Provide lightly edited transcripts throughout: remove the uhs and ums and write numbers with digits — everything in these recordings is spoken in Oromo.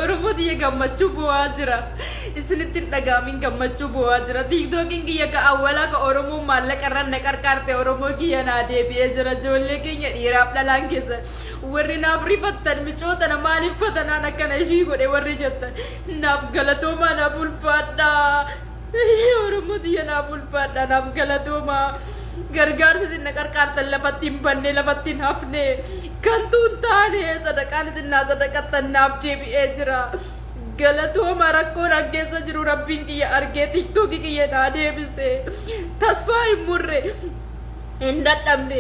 Oromoti ya gammachuu bu'aa jira. Isinitti dhagaamin gammachuu bu'aa jira. Tiktookiin kiyya ka awwalaa ka Oromoo maallaqa irraan na qarqaarte Oromoo kiyya naa deebi'ee jira. Ijoollee keenya dhiiraaf dhalaan keessa. Warri naaf rifattan micoota na maaliif fatanaan akkana ishii godhe warri jettan. Naaf galatoomaa naaf ulfaadhaa. Oromoti ya naaf ulfaadhaa naaf galatoomaa. Gargaarsi isin na qarqaartan lafatti hin banne lafatti hin hafne. Kan tuun taane sadaqaan isin naa sadaqattan naaf deebi'ee jira. Galatooma rakkoon aggeessa jiru rabbiin kiyya argee tiktookii kiyya naa deebise. Tasfaa hin murre hin dadhabne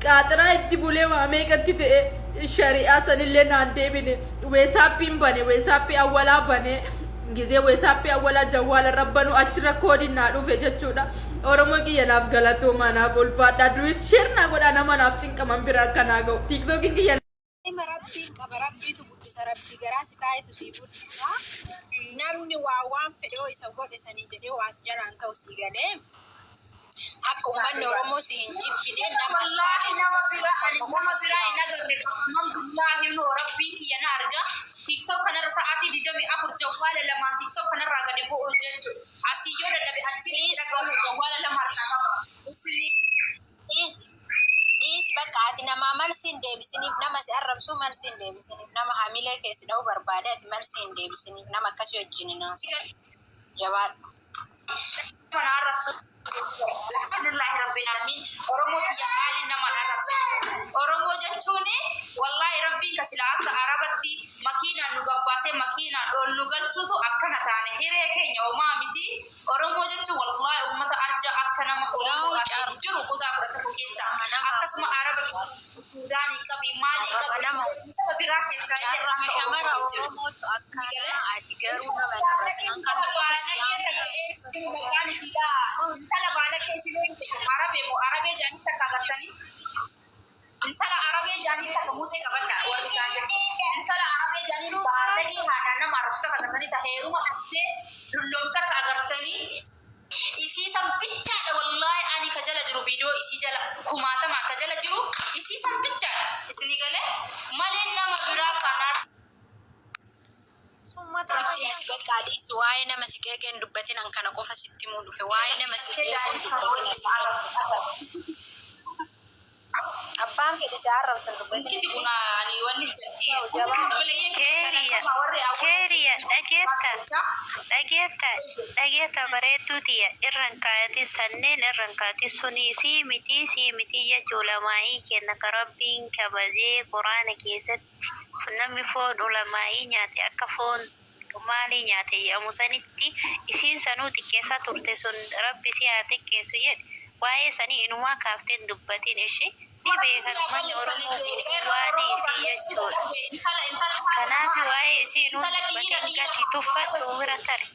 qaaxiraa itti bulee waamee gatti ta'e shari'aa sanillee naan deebine. Weesaappiin bane weesaappii awwalaa bane gizee weesaappii awwalaa jawwaala rabbanu achirra koodiin naa dhufe jechuudha. Oromoo kiyya naaf galatoomaa naaf ulfaadhaa duwit shirna godha nama naaf cinqaman bira akkanaa ga'u tiktookiin kiyya. Rabbiin qaba rabbiitu guddisa rabbii garaa si kaayetu sii guddisa namni waa waan fedhoo isa godhe sanii jedhee waan si jaraan ta'u sii galee akka uummanni Oromoo si hin jibbine nama biraa hin agarre alhamdulillahi nu rabbiin kiyya na arga tiktok kanarra sa'aatii 24 jawwaala lamaan tiktok kanarraa gadi bu'uu jechuudha asii yoo dadhabe achi dhagahu jawwaala lama harkaa is bakka ati nama malsiin deebisiniif nama si arrabsuu malsiin deebisiniif nama hamilee keessi dha'uu barbaade ati malsiin deebisiniif nama akkasii wajjin jabaadhu. Mana arrabsuu alhamdulillahi rabbil alamin Oromoo kiyya haali nama arrabsu Oromoo jechuun wallahi rabbiin kasila akka arabatti makiinaan nu gabbaasee makiinaan ol nu galchuutu akkana taane hiree keenya homaa miti Oromoo jechuun wallahi ummata arja akka nama jiru kutaa fudhatu keessa akkasuma araba Sudaanii qabi maali qabi saba biraa keessa irraa shamara Oromootu akkana ati garuu nama arrabsan kan maqaan fidaa intala baala keessi arabee jaanii takka agartanii intala arabee jaanii takka muutee qabadda warri isaan jirtu intala arabee jaanii baallagii haadhaan nama arrabsa agartanii ta heeruma dhattee dulloomsa akka agartanii isii san bichaadha wallahi ani ka jala jiru viidiyoo isii jala kumaatama ka jala jiru isii san bichaadha isinii galee malee nama biraa kanaa Matias bakkaadis waa'ee nama si keekeen dubbatin an kana qofa sitti muu dhufe waa'ee nama si keekeen dubbatin abbaan fedhe si arrabsan dubbatin kiti kuna ani wanni dhageetta bareedduutiya irran kaayati sanneen irran kaayati sunii sii miti jechuu lamaa'ii kenna ka rabbiin kabajee quraana keessatti namni foon ulamaa'ii nyaate akka foon maalii nyaate jedhamu sanitti isiin sanuu xiqqeessaa turte sun rabbi si haa xiqqeessu jedhe waa'ee sanii inumaa kaafteen dubbatin ishee ni beekan manni Oromoo waanii jechuudha. Kanaaf waa'ee isiinuu dubbatin gati tuffadhu bira tari.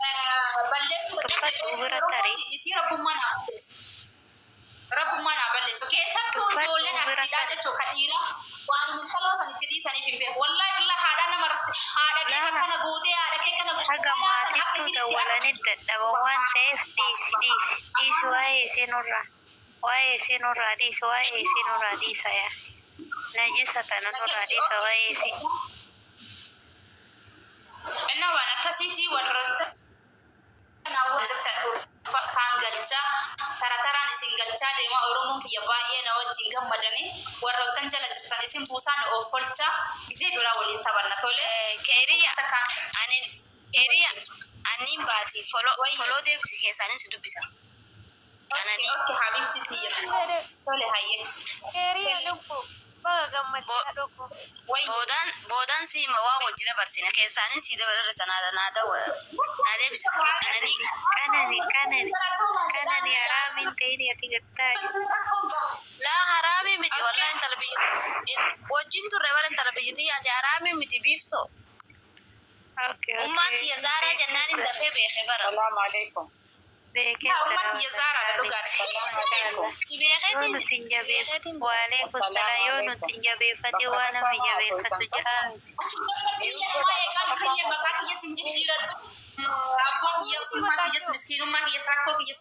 Rabbummaan aballeessu keessattuu ijoolleen arsiidhaa jechuu ka dhiira waan mintaloo sanitti dhiisaniif hin beeku wallahi billahi haadha nama rasti haadha kee akkana gootee haadha kee kana haga maatittuu dawwalanii dadhaba waan ta'eef dhiisi waa'ee isiinurraa dhiisa yaa najisa tana nurraa dhiisa waa'ee isii inna waan akkasiitii warroota kan galcha tarataraan isin galchaa deema Oromoon kiyya baay'ee na wajjin gammadanii warroottan jala jirtan isin buusaan of folcha gisee biraa waliin taphanna tole keeriya anin baati foloo deebisi keessaanin si dubbisa kanani okay habibti tiyya tole hayye keeriya lubbu boodaan si waa wajji dabarsina keessaanin si dabarre sanaa naadee bisu kanani haraamin ta'ini ati gattaa laa haraami miti wallahi intala biyyatti wajjin turre bara intala biyyatti yaate haraami miti biifto ummati ya zaaraa jennaanin dafee beeke bara salaamu alaikum ummati ya zaaraa da dhugaadha nutin jabeeffate waalaikum salaam yoo nutin jabeeffate waa nama jabeeffatu jiraan maqaa kiyya sin jijjiiradhu abbaa kiyya simmaa kiyyas miskiinummaa kiyyas rakkoo kiyyas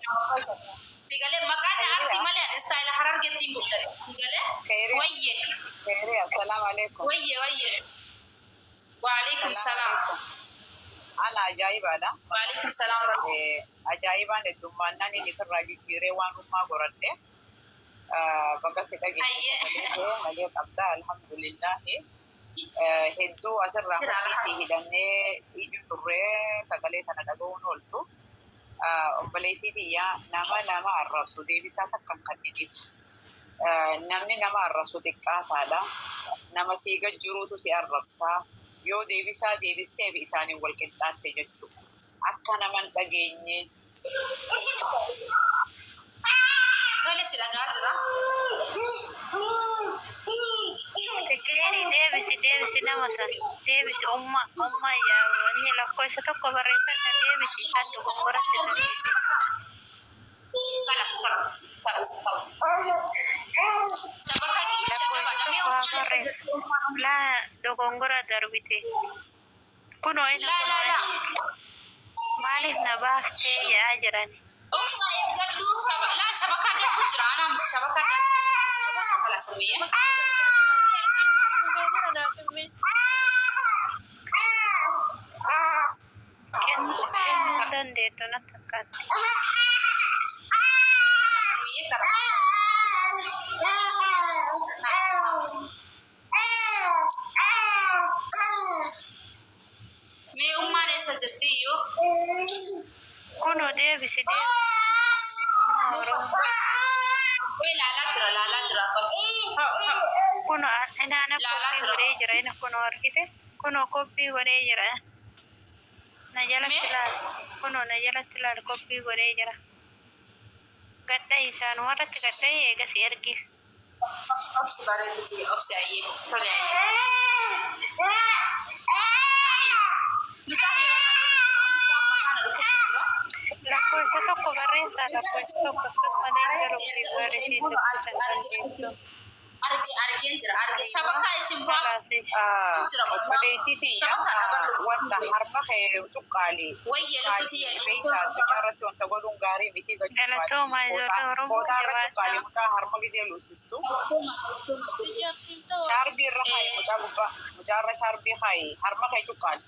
digalee maqaan arsii malee istaayila harargettiin guddaa digalee wayye assalamu alaikum wayye السلام. أنا عجائبة ده. وعليكم السلام. عجائبة ندوما ناني نكرر جيري وانو ما قررته. بقى سيداجي. نجيب أبدا الحمد لله. هدو أسر رحمتي هداني يجو ترى سكالي تنادقون ولتو. أمبليتي تيا nama arrabsu deebisaa takkan kanniniif namni nama arrabsu xiqqaasaadha. Nama siiga jiruutu si arrabsaa. Yoo deebisaa deebistee fi isaaniin wal qixxaatte jechuudha. Akka naman dhageenye. Tole si dhagaa jira. Tekeri deebisi nama san deebisi umma yaa wanni lakkoofsa tokko barreeffadha deebisi kan dogongoratti la dogongora darbite kuno ina maaliif na baaftee yaa jirani لا شبكة حجرة أنا مش شبكة خلاص أمية كن dandeettu na takkaatti مي أمّا ليس زرتيو kuno deebisi لا ترى kuno inaana koppii godhee jira ina kuno argite kuno koppii godhee jira na jalatti laal koppii godhee jira gadda isaan warratti gadda eegas ergiif أبسي باريتي أبسي أيه تولي أيه lakkoofsa tokko barreessaa lakkoofsa tokko malee garuu barreessite argeen jira argeen shabaka isin baaf jira Obboleettii wanta harma kee tuqqaali. wayya lafti Beeysaa sigaarratti wanta godhuun gaarii miti galatoomaa ijoollee oromoo tuqqaali mucaa harma gidee luusistu. Shaarbii irra kaayi mucaa gubbaa mucaa irra shaarbii kaayi harma kee tuqqaali.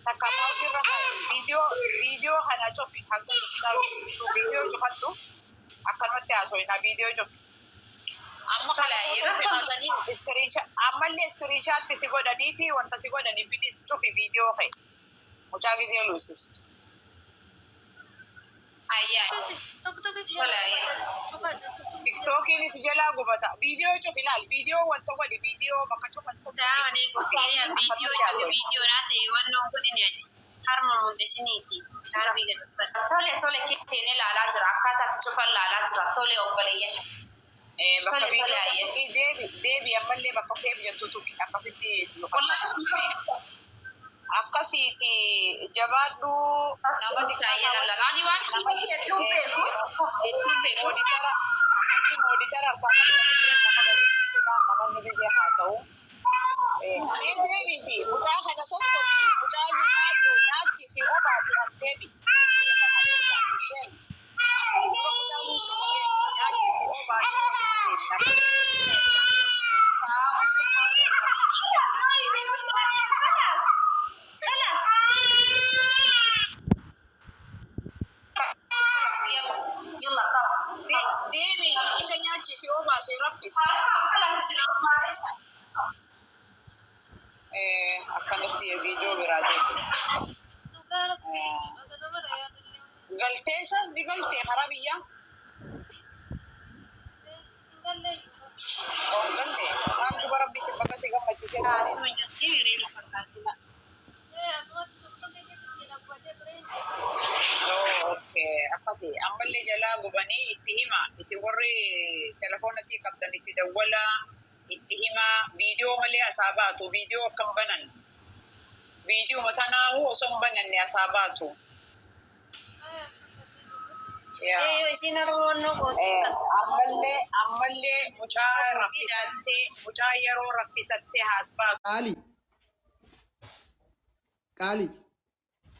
Takka shaarbii irra kaayi viidiyoo kana cufi hanga viidiyoo cufadhu akkanumatti haasofna viidiyoo cufi. Amma kalaayee ammallee iskiriinshaatti si godhanii fi wanta si godhanii fi cufi viidiyoo kee mucaa gidee luusistu. ayyaa Tiktookiinis jalaa gubata. Viidiyoo cufi ilaali. Viidiyoo wanta godhi viidiyoo bakka cufatu. Viidiyoo naasee wannoon godhineeti. Harma mul'isiniiti. tole keesseen ilaalaa jira akkaataatti cufan ilaalaa jira tole obboleeyyan Bakka viidiyoo deebi ammallee bakka seef jettutu akkasitti akkasiiti jabaadhu nama mooditara namoonni biyya haa ta'u. Deebiti mucaa kana tokkotti mucaa nyaadhu nyaachisi obaati as deebi. Deebi isa nyaachisi obaasi rabbis. Akkanatti viidiyoo biraa deebi. Galteessa ni galtee karaa biyyaa. Galle maal duba rabbi si bakka si gammachiisee Asuma jirti hiriira fakkaatudha. akkasi ammallee jalaa gubanii itti hima isin warri telefoona sii qabdan itti dawwala itti hima viidiyoo malee asaa baatu viidiyoo akkam banan viidiyoo matanaahu osoo hin bananne asaa baatu. Isin Oromoon ammallee mucaa yeroo rakkisattee haas baatu.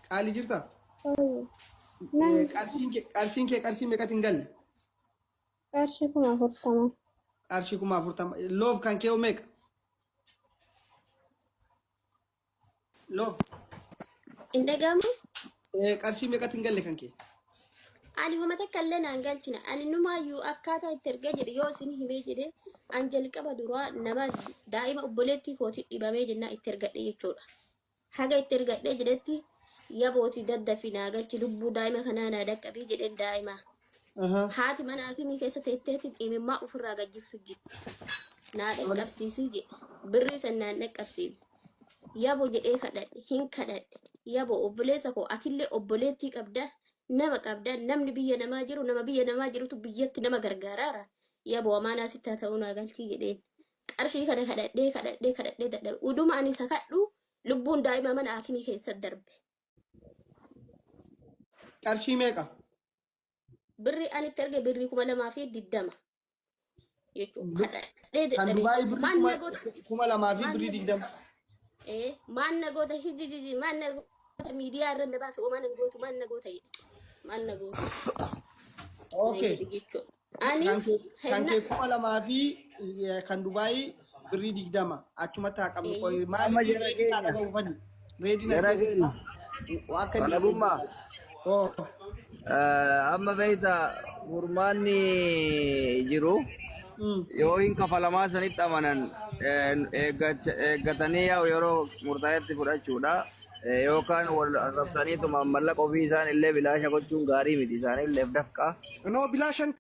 Qaali jirta? Qarshiin kee qarshii meeqatti hin galle? Qarshii 40. Qarshii 40. Loof kan kee meeqa? Loo. Indagamu? Qarshii meeqatti hin galle kan kee? Ani homa takka illee naan galchina. Ani numaayyuu akkaataa itti erga jedhe yoo isin himee jedhe an jalqaba duraa nama daa'ima obboleettii kooti dhibamee jennaa itti ergadhe jechuudha. Haga itti ergadhee jedhetti yabooti daddafi naa galchi lubbuu daa'ima kanaa naa dhaqqabii jedheen daa'ima. Haati mana akimii keessa teetteetti dhimimmaa ofirraa gajjissu jirti. Naa dhaqqabsiisii jedhe birrii san naan dhaqqabsiifne. Yabo jedhee kadhadhe hin kadhadhe. Yabo obboleessa koo atillee obboleettii qabdaa. Nama qabdan namni biyya namaa jiru nama biyya namaa jirutu biyyatti nama gargaaraara. Yaboo amaanaa sitti haa ta'uu naa galchii jedheen. Qarshii kana kadhadhee dadhabe. Uduma ani isa kadhu lubbuun daa'ima mana akimii keessatti darbe. Qarshii meeqa? Birri ani itti erge birrii 220 jechuudha. Kadhadhee Kan dadhabe. Dubaayii Maan nagoota? birrii 2,000 fi birrii 20. Maan nagoota hijiji maan nagoota miidiyaa irra na baase maan nagoota maan nagoota jedhe. Maan nagoota. Okay. Ani Kan kee 2,000 fi kan Dubaayii birrii 20 achumatti haa qabnu. Maaliif reedii haadha ga'uufani? Reediin akka Alabummaa. Oh. Amma beeyta gurmaanni jiru yoo hin kafalamaa sanitti amanan eeggatanii yeroo murtaa'etti fudhachuudha. Yookaan wal arrabsaniituma mallaqa ofii isaan illee bilaasha gochuun gaarii miti isaanii illee dafqa. No bilaashan